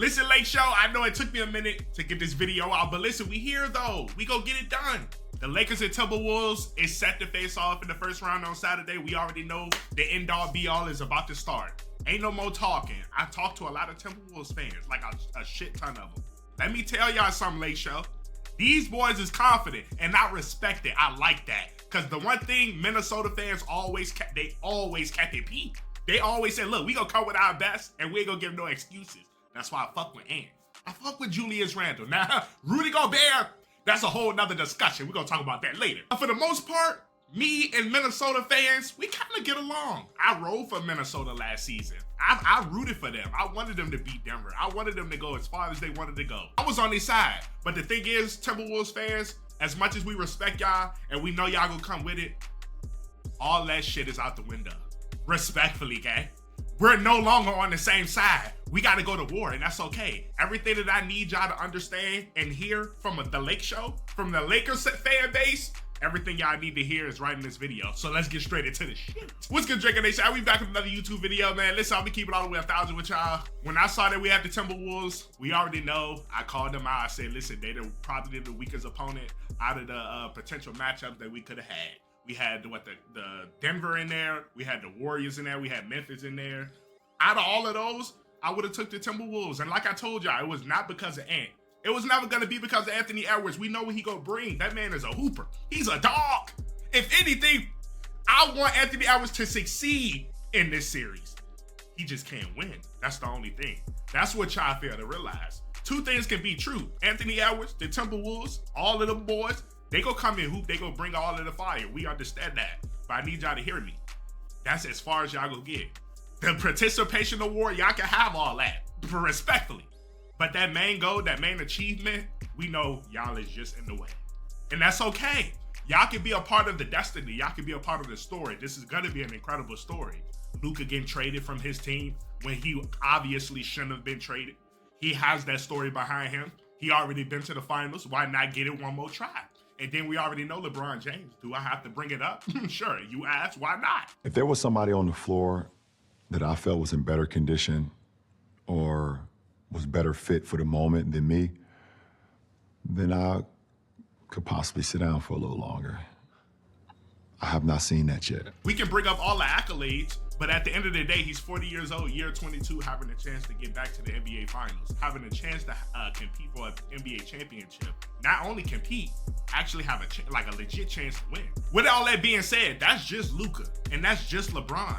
Listen, Lake Show, I know it took me a minute to get this video out, but listen, we here though. We go get it done. The Lakers and Timberwolves is set to face off in the first round on Saturday. We already know the end-all be-all is about to start. Ain't no more talking. I talked to a lot of Timberwolves fans, like a shit ton of them. Let me tell y'all something, Lake Show. These boys is confident, and I respect it. I like that. Because the one thing Minnesota fans always kept it peak. They always said, look, we gonna come with our best, and we ain't gonna give no excuses. That's why I fuck with Ant. I fuck with Julius Randle. Now, Rudy Gobert, that's a whole nother discussion. We're gonna talk about that later. But for the most part, me and Minnesota fans, we kind of get along. I rode for Minnesota last season. I rooted for them. I wanted them to beat Denver. I wanted them to go as far as they wanted to go. I was on their side. But the thing is, Timberwolves fans, as much as we respect y'all and we know y'all gonna come with it, all that shit is out the window. Respectfully, gang. We're no longer on the same side. We got to go to war, and that's okay. Everything that I need y'all to understand and hear from the Lake Show, from the Lakers fan base, everything y'all need to hear is right in this video. So let's get straight into the shit. What's good, Drinker Nation? We back with another YouTube video, man. Listen, I'll be keeping all the way 1,000 with y'all. When I saw that we had the Timberwolves, we already know. I called them out. I said, listen, they're probably the weakest opponent out of the potential matchups that we could have had. We had the Denver in there. We had the Warriors in there. We had Memphis in there. Out of all of those, I would have took the Timberwolves. And like I told y'all, it was not because of Ant. It was never going to be because of Anthony Edwards. We know what he going to bring. That man is a hooper. He's a dog. If anything, I want Anthony Edwards to succeed in this series. He just can't win. That's the only thing. That's what y'all fail to realize. Two things can be true. Anthony Edwards, the Timberwolves, all of them boys, they gonna come in hoop. They gonna bring all of the fire. We understand that. But I need y'all to hear me. That's as far as y'all gonna get. The participation award, y'all can have all that, respectfully. But that main goal, that main achievement, we know y'all is just in the way. And that's okay. Y'all can be a part of the destiny. Y'all can be a part of the story. This is gonna be an incredible story. Luka getting traded from his team when he obviously shouldn't have been traded. He has that story behind him. He already been to the finals. Why not get it one more try? And then we already know LeBron James. Do I have to bring it up? Sure, you asked, why not? If there was somebody on the floor that I felt was in better condition or was better fit for the moment than me, then I could possibly sit down for a little longer. I have not seen that yet. We can bring up all the accolades, but at the end of the day, he's 40 years old, year 22, having a chance to get back to the NBA Finals, having a chance to compete for an NBA championship. Not only compete, actually have a legit chance to win. With all that being said, that's just Luka, and that's just LeBron.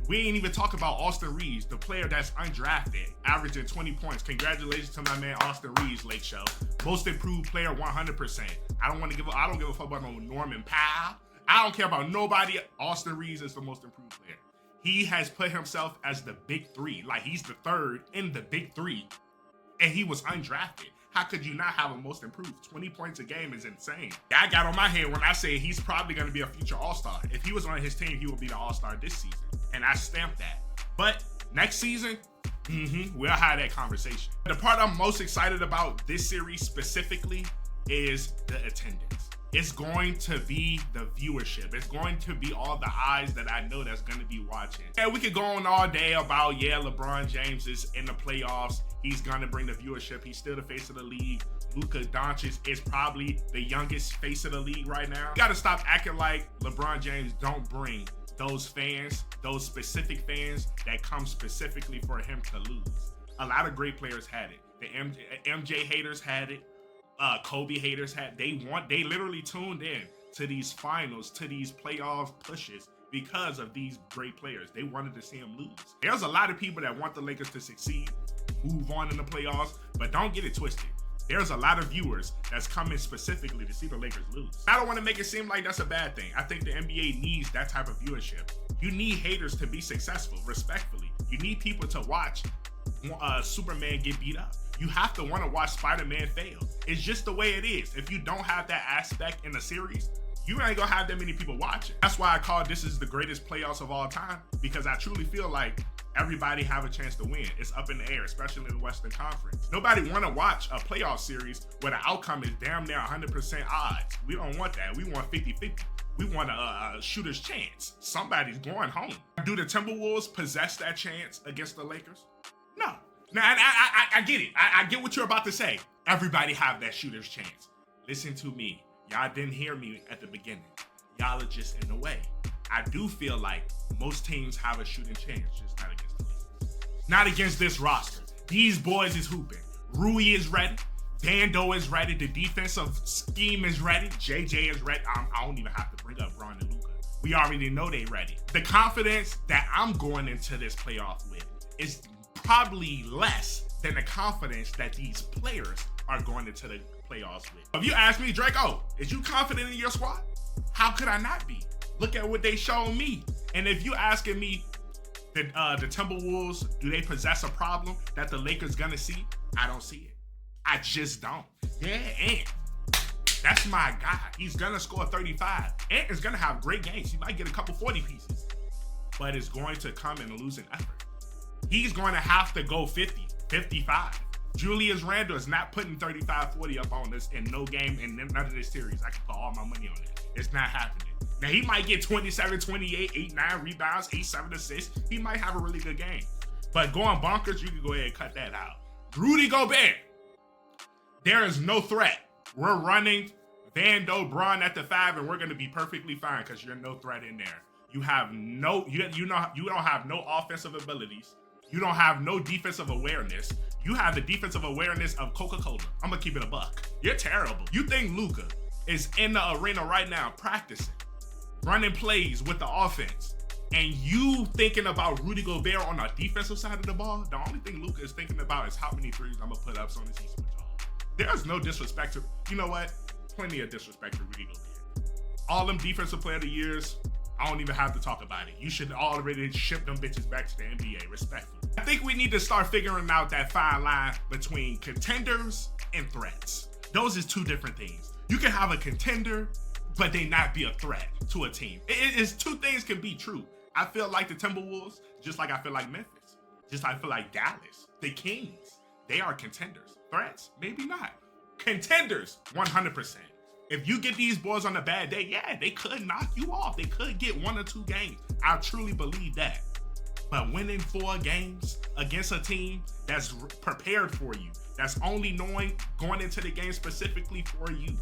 We ain't even talk about Austin Reeves, the player that's undrafted, averaging 20 points. Congratulations to my man Austin Reeves, Lake Show. Most improved player, 100%. I don't give a fuck about no Norman Powell. I don't care about nobody. Austin Reeves is the most improved player. He has put himself as the big three. Like, he's the third in the big three. And he was undrafted. How could you not have a most improved? 20 points a game is insane. I got on my head when I say he's probably going to be a future All-Star. If he was on his team, he would be the All-Star this season. And I stamped that. But next season, we'll have that conversation. The part I'm most excited about this series specifically is the attendance. It's going to be the viewership. It's going to be all the eyes that I know that's going to be watching. And we could go on all day about, yeah, LeBron James is in the playoffs. He's going to bring the viewership. He's still the face of the league. Luka Doncic is probably the youngest face of the league right now. You got to stop acting like LeBron James don't bring those fans, those specific fans that come specifically for him to lose. A lot of great players had it. The MJ haters had it. Kobe haters had, they literally tuned in to these finals, to these playoff pushes because of these great players. They wanted to see them lose. There's a lot of people that want the Lakers to succeed, move on in the playoffs, but don't get it twisted. There's a lot of viewers that's coming specifically to see the Lakers lose. I don't want to make it seem like that's a bad thing. I think the NBA needs that type of viewership. You need haters to be successful, respectfully. You need people to watch Superman get beat up. You have to want to watch Spiderman fail. It's just the way it is. If you don't have that aspect in the series, you ain't gonna have that many people watching. That's why I call this is the greatest playoffs of all time, because I truly feel like everybody have a chance to win. It's up in the air, especially in the Western Conference. Nobody want to watch a playoff series where the outcome is damn near 100% odds. We don't want that. We want 50-50. We want a shooter's chance. Somebody's going home. Do the Timberwolves possess that chance against the Lakers? No. Now, I get it. I get what you're about to say. Everybody have that shooter's chance. Listen to me. Y'all didn't hear me at the beginning. Y'all are just in the way. I do feel like most teams have a shooting chance, just not against the Lakers. Not against this roster. These boys is hooping. Rui is ready. Vando is ready. The defensive scheme is ready. JJ is ready. I don't even have to bring up Bron and Luka. We already know they ready. The confidence that I'm going into this playoff with is probably less than the confidence that these players are going into the playoffs with. If you ask me, Draco, is you confident in your squad? How could I not be? Look at what they showed me. And if you asking me, the Timberwolves, do they possess a problem that the Lakers gonna see? I don't see it. I just don't. Yeah, Ant. That's my guy. He's gonna score 35. Ant is gonna have great games. He might get a couple 40 pieces, but it's going to come in a losing effort. He's going to have to go 50, 55. Julius Randle is not putting 35, 40 up on this in no game in none of this series. I can put all my money on it. It's not happening. Now, he might get 27, 28, 8, 9 rebounds, 8, 7 assists. He might have a really good game. But going bonkers, you can go ahead and cut that out. Rudy Gobert. There is no threat. We're running Vando, Bron at the 5, and we're going to be perfectly fine because you're no threat in there. You have no, you don't have no offensive abilities. You don't have no defensive awareness. You have the defensive awareness of Coca-Cola. I'm going to keep it a buck. You're terrible. You think Luka is in the arena right now practicing, running plays with the offense, and you thinking about Rudy Gobert on the defensive side of the ball? The only thing Luka is thinking about is how many threes I'm going to put up on this he switch off. There's no disrespect to, you know what? Plenty of disrespect to Rudy Gobert. All them defensive player of the years, I don't even have to talk about it. You should already ship them bitches back to the NBA, respectfully. I think we need to start figuring out that fine line between contenders and threats. Those is two different things. You can have a contender, but they not be a threat to a team. It's two things can be true. I feel like the Timberwolves, just like I feel like Memphis, just like I feel like Dallas, the Kings, they are contenders. Threats, maybe not. Contenders, 100%. If you get these boys on a bad day, yeah, they could knock you off. They could get 1 or 2 games. I truly believe that. But winning 4 games against a team that's prepared for you, that's only knowing going into the game specifically for you,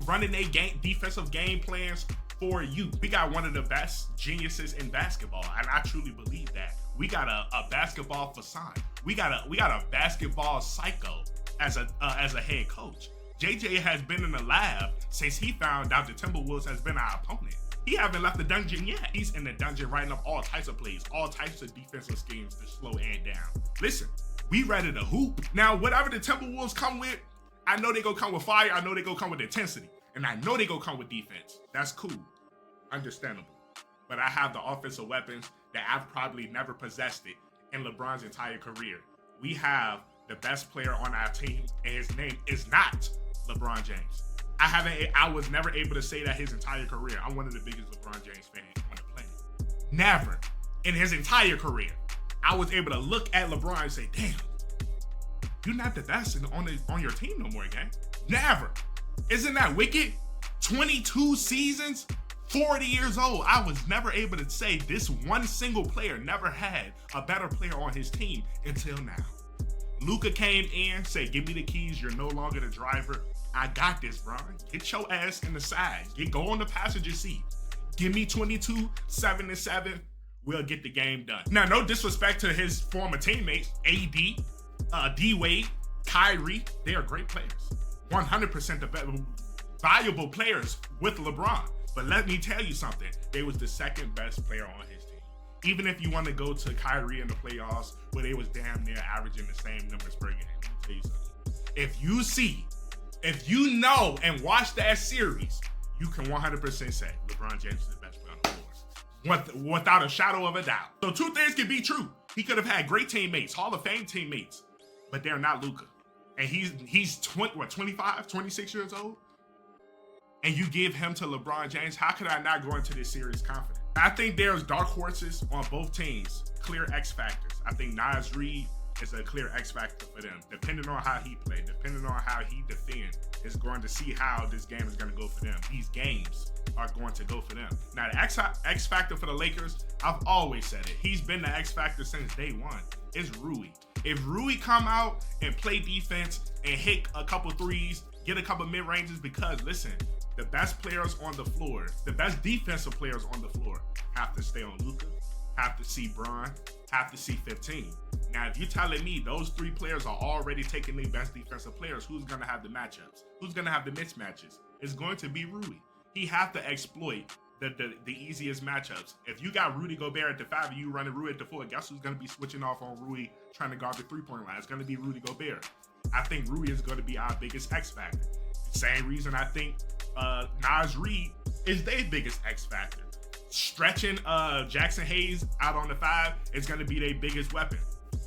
running their defensive game plans for you. We got one of the best geniuses in basketball, and I truly believe that. We got a basketball facade. We got a basketball psycho as a head coach. JJ has been in the lab since he found out the Timberwolves has been our opponent. He haven't left the dungeon yet. He's in the dungeon writing up all types of plays, all types of defensive schemes to slow Ant down. Listen, we ready to hoop. Now, whatever the Timberwolves come with, I know they gonna come with fire. I know they gonna come with intensity. And I know they gonna come with defense. That's cool. Understandable. But I have the offensive weapons that I've probably never possessed it in LeBron's entire career. We have the best player on our team, and his name is not LeBron James. I was never able to say that his entire career. I'm one of the biggest LeBron James fans on the planet. Never in his entire career, I was able to look at LeBron and say, damn, you're not the best on your team no more, gang. Never. Isn't that wicked? 22 seasons, 40 years old. I was never able to say this one single player never had a better player on his team until now. Luka came in, said, give me the keys. You're no longer the driver. I got this, bro. Get your ass in the side. Go on the passenger seat. Give me 22, 7 and 7. We'll get the game done. Now, no disrespect to his former teammates, AD, D-Wade, Kyrie. They are great players. 100% the valuable players with LeBron. But let me tell you something. They was the second best player on his team. Even if you want to go to Kyrie in the playoffs, where they was damn near averaging the same numbers per game. Let me tell you something. If you know and watch that series, you can 100% say LeBron James is the best player on the floor. Without a shadow of a doubt. So 2 things can be true. He could have had great teammates, Hall of Fame teammates, but they're not Luka. And he's 25, 26 years old? And you give him to LeBron James, how could I not go into this series confident? I think there's dark horses on both teams, clear X factors. I think Naz Reid is a clear X factor for them. Depending on how he plays, depending on how he defends, is going to see how this game is going to go for them. These games are going to go for them. Now, the X factor for the Lakers, I've always said it. He's been the X factor since day one. It's Rui. If Rui come out and play defense and hit a couple threes, get a couple mid-ranges, because listen, the best players on the floor, the best defensive players on the floor have to stay on Luka, have to see Bron, have to see 15. Now, if you're telling me those three players are already taking their best defensive players, who's going to have the matchups? Who's going to have the mismatches? It's going to be Rui. He have to exploit the easiest matchups. If you got Rudy Gobert at the 5 and you running Rui at the 4, guess who's going to be switching off on Rui trying to guard the three-point line? It's going to be Rudy Gobert. I think Rui is going to be our biggest X factor. Same reason I think Naz Reid is their biggest X factor. Stretching Jackson Hayes out on the 5 is going to be their biggest weapon.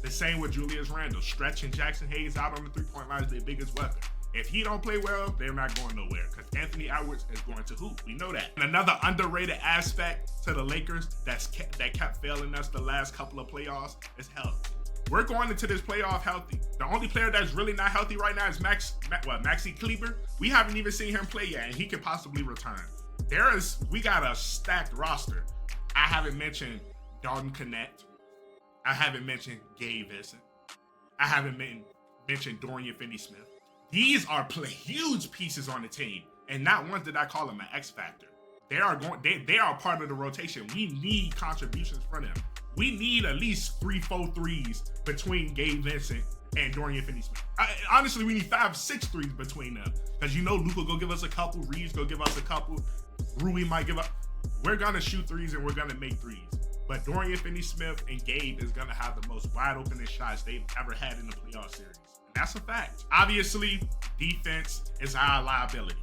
The same with Julius Randle. Stretching Jackson Hayes out on the three-point line is their biggest weapon. If he don't play well, they're not going nowhere, because Anthony Edwards is going to hoop. We know that. And another underrated aspect to the Lakers that kept failing us the last couple of playoffs is health. We're going into this playoff healthy. The only player that's really not healthy right now is Maxi Kleber. We haven't even seen him play yet, and he could possibly return. We got a stacked roster. I haven't mentioned Dalton Connect. I haven't mentioned Gabe Vincent. I haven't mentioned Dorian Finney-Smith. These are huge pieces on the team, and not once did I call them an X factor. They are part of the rotation. We need contributions from them. We need at least 3-4 threes between Gabe Vincent and Dorian Finney-Smith. Honestly, we need 5-6 threes between them, because you know Luka go give us a couple, Reeves go give us a couple, Rui might give up. We're gonna shoot threes and we're gonna make threes. But Dorian Finney-Smith and Gabe is gonna have the most wide open shots they've ever had in the playoff series. That's a fact. Obviously, defense is our liability.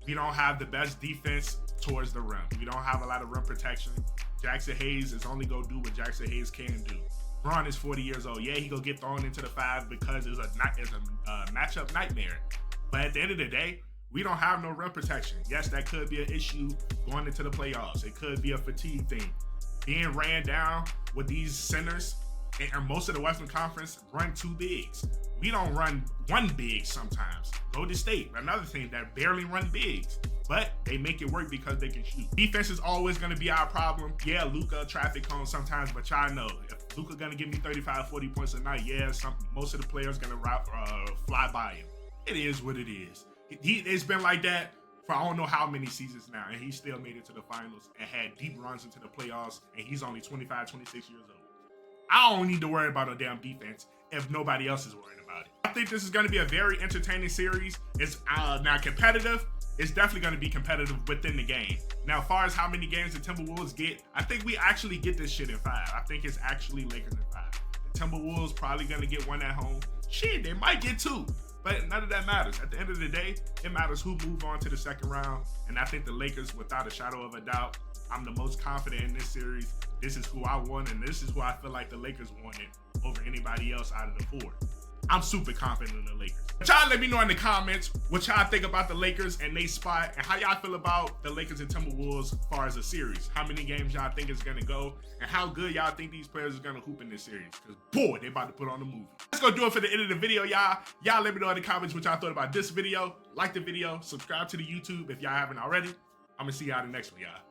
We don't have the best defense towards the rim. We don't have a lot of rim protection. Jackson Hayes is only gonna do what Jackson Hayes can do. Bron is 40 years old. Yeah, he gonna get thrown into the 5 because it's a matchup nightmare. But at the end of the day, we don't have no rim protection. Yes, that could be an issue going into the playoffs. It could be a fatigue thing. Being ran down with these centers, and most of the Western Conference run 2 bigs. We don't run 1 big sometimes. Golden State, another team that barely run bigs, but they make it work because they can shoot. Defense is always going to be our problem. Yeah, Luka traffic cones sometimes, but y'all know if Luka going to give me 35, 40 points a night, yeah, most of the players going to fly by him. It is what it is. It's been like that for I don't know how many seasons now, and he still made it to the finals and had deep runs into the playoffs, and he's only 25, 26 years old. I don't need to worry about a damn defense if nobody else is worried about it. I think this is going to be a very entertaining series. It's now competitive. It's definitely going to be competitive within the game. Now, as far as how many games the Timberwolves get, I think we actually get this shit in 5. I think it's actually Lakers in 5. The Timberwolves probably going to get 1 at home. Shit, they might get 2. But none of that matters. At the end of the day, it matters who move on to the second round. And I think the Lakers, without a shadow of a doubt, I'm the most confident in this series. This is who I want, and this is who I feel like the Lakers wanted over anybody else out of the 4. I'm super confident in the Lakers. But y'all let me know in the comments what y'all think about the Lakers and they spot, and how y'all feel about the Lakers and Timberwolves as far as a series. How many games y'all think it's gonna go, and how good y'all think these players are gonna hoop in this series. Because boy, they about to put on the movie. Let's go do it for the end of the video, y'all. Y'all let me know in the comments what y'all thought about this video. Like the video, subscribe to the YouTube if y'all haven't already. I'm gonna see y'all in the next one, y'all.